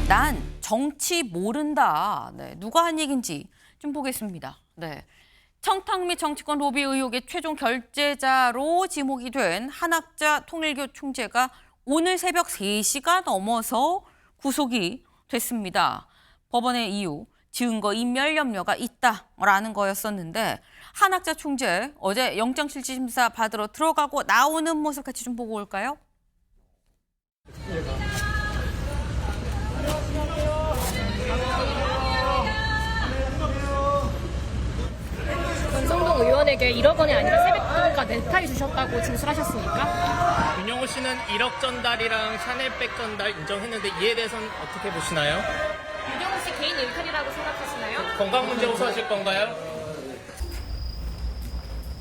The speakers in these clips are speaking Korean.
난 정치 모른다. 네, 누가 한 얘기인지 좀 보겠습니다. 네. 청탁 및 정치권 로비 의혹의 최종 결재자로 지목이 된 한학자 통일교 총재가 오늘 새벽 3시가 넘어서 구속이 됐습니다. 법원의 이유, 증거 인멸 염려가 있다라는 거였었는데 한학자 총재 어제 영장실질심사 받으러 들어가고 나오는 모습 같이 좀 보고 올까요? 권성동 의원에게 1억 원이 아니라 세뱃돈과 넥타이 주셨다고 진술하셨습니까? 윤영호 씨는 1억 전달이랑 샤넬백 전달 인정했는데 이에 대해서는 어떻게 보시나요? 윤영호 씨 개인 일탈이라고 생각하시나요? 건강 문제 호소하실 건가요?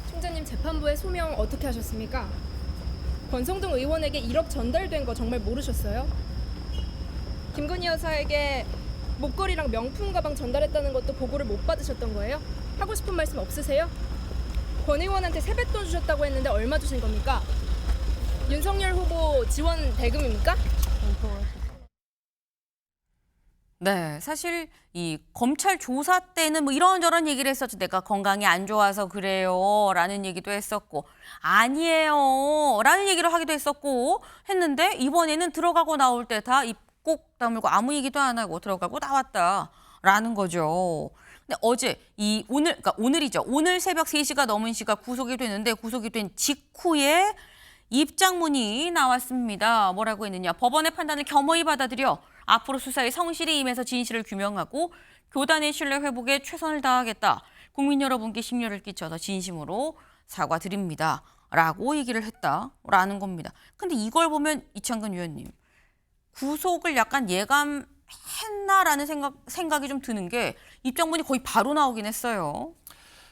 총재님 재판부의 소명 어떻게 하셨습니까? 권성동 의원에게 1억 전달된 거 정말 모르셨어요? 김건희 여사에게 목걸이랑 명품 가방 전달했다는 것도 보고를 못 받으셨던 거예요? 하고 싶은 말씀 없으세요? 권 의원한테 세뱃돈 주셨다고 했는데 얼마 주신 겁니까? 윤석열 후보 지원 대금입니까? 네, 사실 이 검찰 조사 때는 뭐 이런저런 얘기를 했었죠. 내가 건강이 안 좋아서 그래요 라는 얘기도 했었고 아니에요 라는 얘기를 하기도 했었고 했는데 이번에는 들어가고 나올 때 다 입 꼭 다물고 아무 얘기도 안 하고 들어가고 나왔다라는 거죠. 근데 어제 그러니까 오늘이죠. 오늘 새벽 3시가 넘은 시가 구속이 되는데 구속이 된 직후에 입장문이 나왔습니다. 뭐라고 했느냐. 법원의 판단을 겸허히 받아들여 앞으로 수사에 성실히 임해서 진실을 규명하고 교단의 신뢰 회복에 최선을 다하겠다. 국민 여러분께 심려를 끼쳐서 진심으로 사과드립니다. 라고 얘기를 했다라는 겁니다. 근데 이걸 보면 이창근 위원님, 구속을 약간 예감했나라는 생각이 좀 드는 게 입장문이 거의 바로 나오긴 했어요.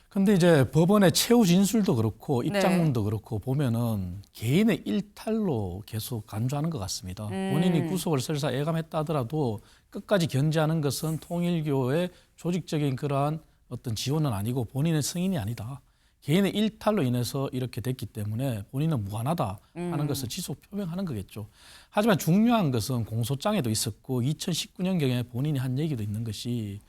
근데 이제 법원의 최후 진술도 그렇고 입장문도 그렇고 보면은 개인의 일탈로 계속 간주하는 것 같습니다. 본인이 구속을 설사 예감했다 하더라도 끝까지 견제하는 것은 통일교의 조직적인 그러한 어떤 지원은 아니고 본인의 승인이 아니다. 개인의 일탈로 인해서 이렇게 됐기 때문에 본인은 무관하다 하는 것을 지속 표명하는 거겠죠. 하지만 중요한 것은 공소장에도 있었고 2019년경에 본인이 한 얘기도 있는 것이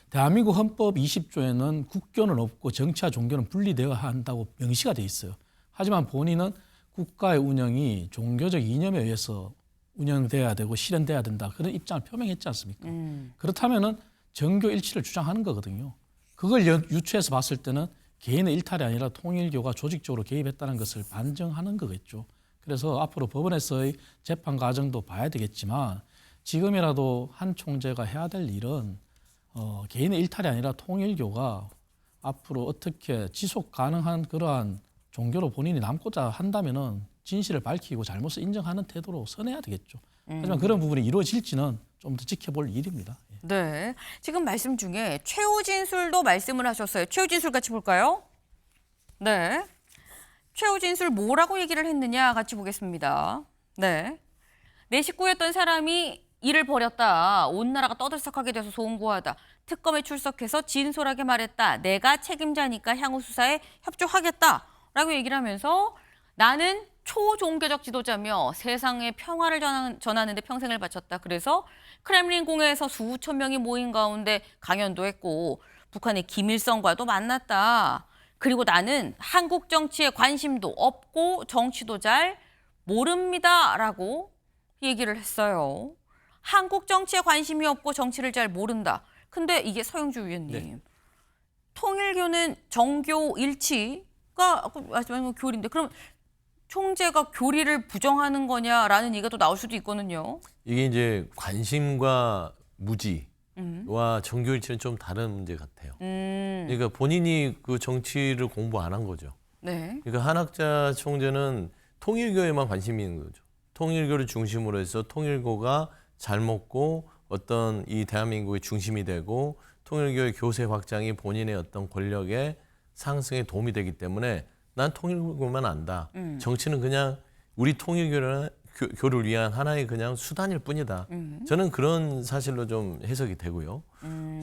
대한민국 헌법 20조에는 국교는 없고 정치와 종교는 분리되어야 한다고 명시가 돼 있어요. 하지만 본인은 국가의 운영이 종교적 이념에 의해서 운영돼야 되고 실현돼야 된다. 그런 입장을 표명했지 않습니까? 그렇다면은 정교 일치를 주장하는 거거든요. 그걸 유추해서 봤을 때는 개인의 일탈이 아니라 통일교가 조직적으로 개입했다는 것을 반증하는 거겠죠. 그래서 앞으로 법원에서의 재판 과정도 봐야 되겠지만 지금이라도 한 총재가 해야 될 일은 개인의 일탈이 아니라 통일교가 앞으로 어떻게 지속 가능한 그러한 종교로 본인이 남고자 한다면은 진실을 밝히고 잘못을 인정하는 태도로 선해야 되겠죠. 하지만 그런 부분이 이루어질지는 좀 더 지켜볼 일입니다. 네, 지금 말씀 중에 최후 진술도 말씀을 하셨어요. 최후 진술 같이 볼까요? 네, 최후 진술 뭐라고 얘기를 했느냐 같이 보겠습니다. 네, 내 식구였던 사람이 일을 벌였다. 온 나라가 떠들썩하게 돼서 송구하다. 특검에 출석해서 진솔하게 말했다. 내가 책임자니까 향후 수사에 협조하겠다라고 얘기를 하면서 나는 초종교적 지도자며 세상의 평화를 전하는 데 평생을 바쳤다. 그래서 크렘린 공회에서 수천 명이 모인 가운데 강연도 했고 북한의 김일성과도 만났다. 그리고 나는 한국 정치에 관심도 없고 정치도 잘 모릅니다라고 얘기를 했어요. 한국 정치에 관심이 없고 정치를 잘 모른다. 근데 이게 서영주 위원님, 통일교는 정교 일치가 마지막 교리인데 그럼 총재가 교리를 부정하는 거냐라는 얘기가 또 나올 수도 있거든요. 이게 이제 관심과 무지와 정교일치는 좀 다른 문제 같아요. 그러니까 본인이 그 정치를 공부 안 한 거죠. 네. 그러니까 한학자 총재는 통일교에만 관심이 있는 거죠. 통일교를 중심으로 해서 통일교가 잘 먹고 어떤 이 대한민국의 중심이 되고 통일교의 교세 확장이 본인의 어떤 권력의 상승에 도움이 되기 때문에 난 통일교만 안다. 정치는 그냥 우리 통일교를 위한 하나의 그냥 수단일 뿐이다. 저는 그런 사실로 좀 해석이 되고요.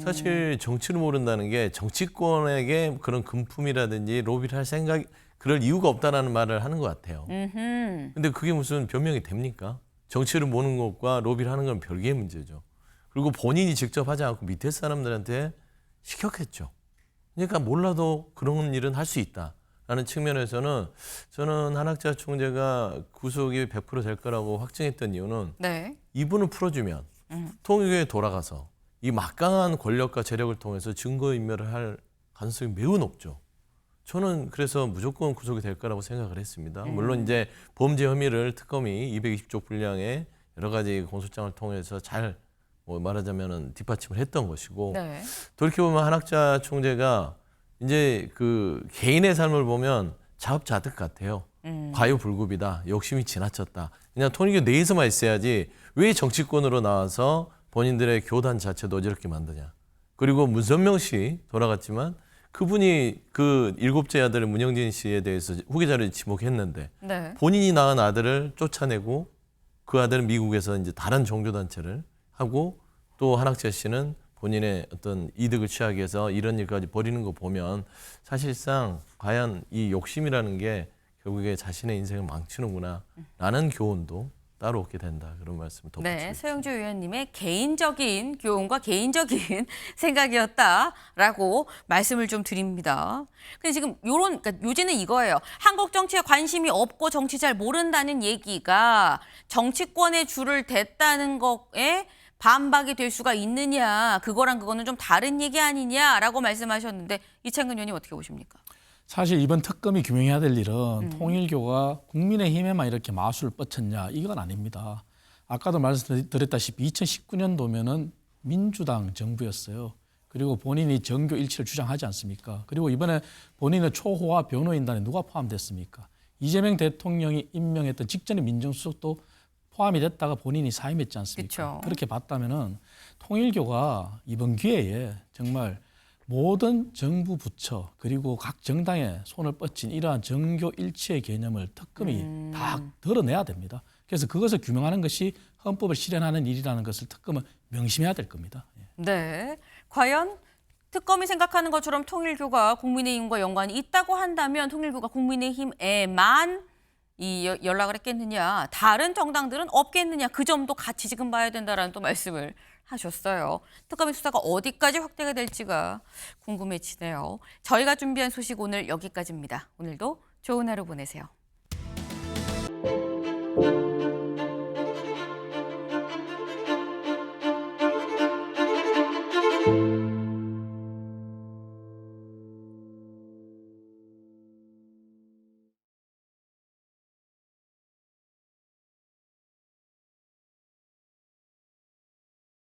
사실 정치를 모른다는 게 정치권에게 그런 금품이라든지 로비를 할 생각, 그럴 이유가 없다라는 말을 하는 것 같아요. 근데 그게 무슨 변명이 됩니까? 정치를 모르는 것과 로비를 하는 건 별개의 문제죠. 그리고 본인이 직접 하지 않고 밑에 사람들한테 시켰겠죠. 그러니까 몰라도 그런 일은 할 수 있다라는 측면에서는 저는 한학자 총재가 구속이 100% 될 거라고 확증했던 이유는 네. 이분을 풀어주면 통일교에 돌아가서 이 막강한 권력과 재력을 통해서 증거인멸을 할 가능성이 매우 높죠. 저는 그래서 무조건 구속이 될 거라고 생각을 했습니다. 물론 이제 범죄 혐의를 특검이 220조 분량의 여러 가지 공소장을 통해서 잘 뭐 말하자면은 뒷받침을 했던 것이고 네. 돌이켜보면 한학자 총재가 이제 그 개인의 삶을 보면 자업자득 같아요. 과유불급이다. 욕심이 지나쳤다. 그냥 통일교 내에서만 있어야지 왜 정치권으로 나와서 본인들의 교단 자체도 어지럽게 만드냐. 그리고 문선명 씨 돌아갔지만 그분이 그 일곱째 아들 문영진 씨에 대해서 후계자를 지목했는데 네. 본인이 낳은 아들을 쫓아내고 그 아들은 미국에서 이제 다른 종교단체를 하고 또 한학자 씨는 본인의 어떤 이득을 취하기 위해서 이런 일까지 벌이는 거 보면 사실상 과연 이 욕심이라는 게 결국에 자신의 인생을 망치는구나 라는 교훈도 따로 얻게 된다. 그런 말씀을 덧붙이고 네, 있습니다. 서영주 의원님의 개인적인 교훈과 개인적인 생각이었다라고 말씀을 좀 드립니다. 근데 지금 그러니까 요지는 이거예요. 한국 정치에 관심이 없고 정치 잘 모른다는 얘기가 정치권의 줄을 댔다는 거에 반박이 될 수가 있느냐, 그거랑 그거는 좀 다른 얘기 아니냐라고 말씀하셨는데 이창근 의원님 어떻게 보십니까? 사실 이번 특검이 규명해야 될 일은 통일교가 국민의힘에만 이렇게 마술을 뻗쳤냐 이건 아닙니다. 아까도 말씀드렸다시피 2019년도면은 민주당 정부였어요. 그리고 본인이 정교 일치를 주장하지 않습니까? 그리고 이번에 본인의 초호화 변호인단에 누가 포함됐습니까? 이재명 대통령이 임명했던 직전의 민정수석도 포함이 됐다가 본인이 사임했지 않습니까? 그쵸. 그렇게 봤다면은 통일교가 이번 기회에 정말 모든 정부 부처 그리고 각 정당에 손을 뻗친 이러한 정교 일치의 개념을 특검이 다 드러내야 됩니다. 그래서 그것을 규명하는 것이 헌법을 실현하는 일이라는 것을 특검은 명심해야 될 겁니다. 네, 과연 특검이 생각하는 것처럼 통일교가 국민의힘과 연관이 있다고 한다면 통일교가 국민의힘에만 연락을 했겠느냐, 다른 정당들은 없겠느냐, 그 점도 같이 지금 봐야 된다라는 또 말씀을 하셨어요. 특검의 수사가 어디까지 확대가 될지가 궁금해지네요. 저희가 준비한 소식 오늘 여기까지입니다. 오늘도 좋은 하루 보내세요.